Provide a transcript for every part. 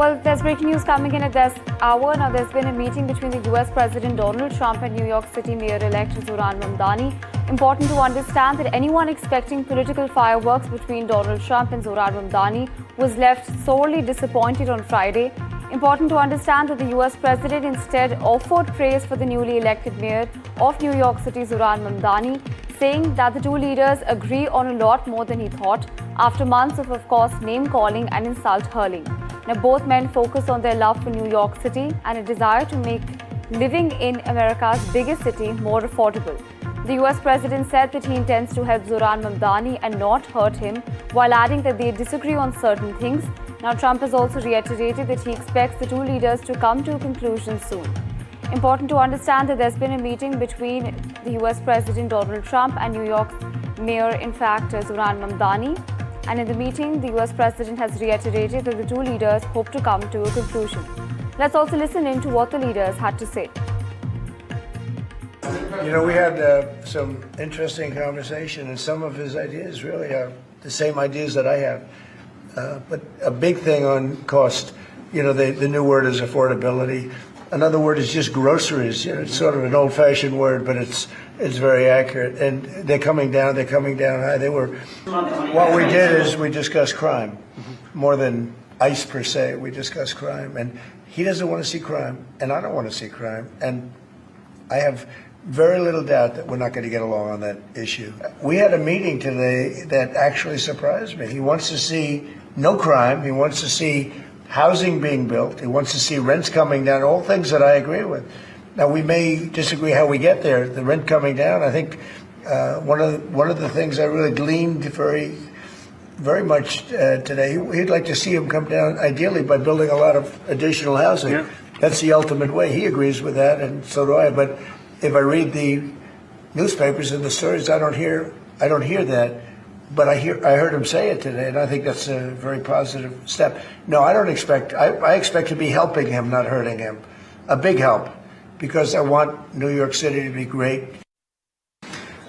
Well, there's breaking news coming in at this hour. Now, there's been a meeting between the US President Donald Trump and New York City Mayor-elect Zohran Mamdani. Important to understand that anyone expecting political fireworks between Donald Trump and Zohran Mamdani was left sorely disappointed on Friday. Important to understand that the US President instead offered praise for the newly elected Mayor of New York City, Zohran Mamdani, saying that the two leaders agree on a lot more than he thought after months of course, name-calling and insult-hurling. Now, both men focus on their love for New York City and a desire to make living in America's biggest city more affordable. The US President said that he intends to help Zohran Mamdani and not hurt him, while adding that they disagree on certain things. Now, Trump has also reiterated that he expects the two leaders to come to a conclusion soon. Important to understand that there's been a meeting between the US President Donald Trump and New York's Mayor, in fact, Zohran Mamdani. And in the meeting, the US President has reiterated that the two leaders hope to come to a conclusion. Let's also listen in to what the leaders had to say. You know, we had some interesting conversation, and some of his ideas really are the same ideas that I have. But a big thing on cost, you know, the new word is affordability. Another word is just groceries. You know, it's sort of an old-fashioned word, but it's very accurate. And they're coming down high. What we did is we discussed crime, more than ICE per se. We discussed crime, and he doesn't want to see crime, and I don't want to see crime. And I have very little doubt that we're not going to get along on that issue. We had a meeting today that actually surprised me. He wants to see no crime. He wants to see housing being built. He wants to see rents coming down, all things that I agree with. Now, we may disagree how we get there. The rent coming down, I think one of the things I really gleaned very much today, he'd like to see him come down, ideally, by building a lot of additional housing. Yeah. That's the ultimate way. He agrees with that, and so do I. But if I read the newspapers and the stories, I don't hear that. But I heard him say it today, and I think that's a very positive step. No, I don't expect. I expect to be helping him, not hurting him. A big help, because I want New York City to be great.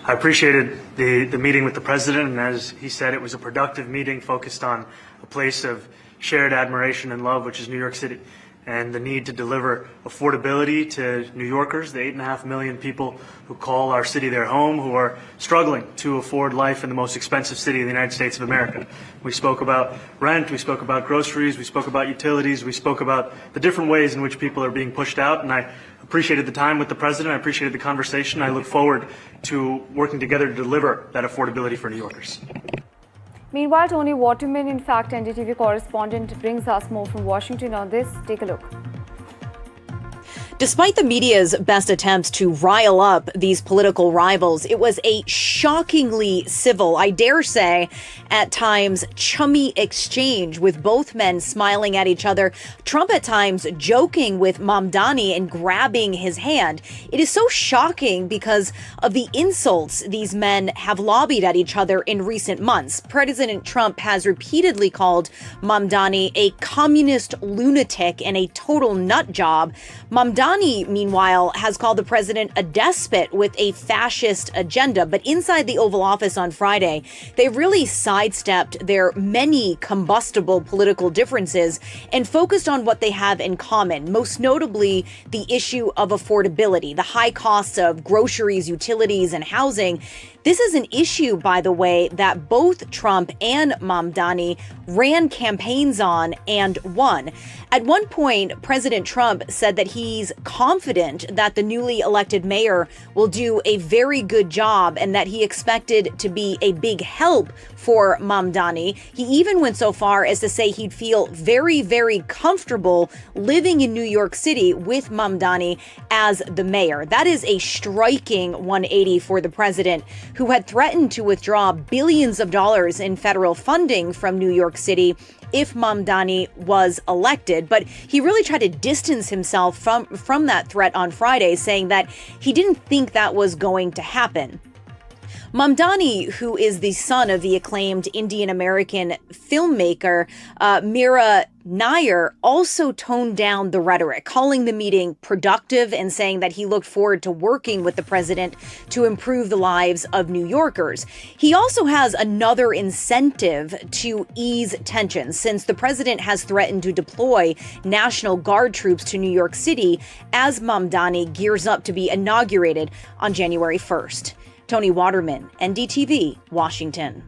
I appreciated the meeting with the president, and as he said, it was a productive meeting focused on a place of shared admiration and love, which is New York City, and the need to deliver affordability to New Yorkers, the 8.5 million people who call our city their home, who are struggling to afford life in the most expensive city in the United States of America. We spoke about rent, we spoke about groceries, we spoke about utilities, we spoke about the different ways in which people are being pushed out, and I appreciated the time with the president, I appreciated the conversation. I look forward to working together to deliver that affordability for New Yorkers. Meanwhile, Tony Waterman, in fact, NDTV correspondent, brings us more from Washington on this. Take a look. Despite the media's best attempts to rile up these political rivals, it was a shockingly civil, I dare say, at times chummy exchange, with both men smiling at each other, Trump at times joking with Mamdani and grabbing his hand. It is so shocking because of the insults these men have lobbied at each other in recent months. President Trump has repeatedly called Mamdani a communist lunatic and a total nut job. Mamdani, meanwhile, has called the president a despot with a fascist agenda. But inside the Oval Office on Friday, they really sidestepped their many combustible political differences and focused on what they have in common, most notably the issue of affordability, the high costs of groceries, utilities, and housing. This is an issue, by the way, that both Trump and Mamdani ran campaigns on and won. At one point, President Trump said that he's confident that the newly elected mayor will do a very good job and that he expected to be a big help for Mamdani. He even went so far as to say he'd feel very, very comfortable living in New York City with Mamdani as the mayor. That is a striking 180 for the president, who had threatened to withdraw billions of dollars in federal funding from New York City if Mamdani was elected. But he really tried to distance himself from that threat on Friday, saying that he didn't think that was going to happen. Mamdani, who is the son of the acclaimed Indian-American filmmaker Mira Nair, also toned down the rhetoric, calling the meeting productive and saying that he looked forward to working with the president to improve the lives of New Yorkers. He also has another incentive to ease tensions, since the president has threatened to deploy National Guard troops to New York City as Mamdani gears up to be inaugurated on January 1st. Tony Waterman, NDTV, Washington.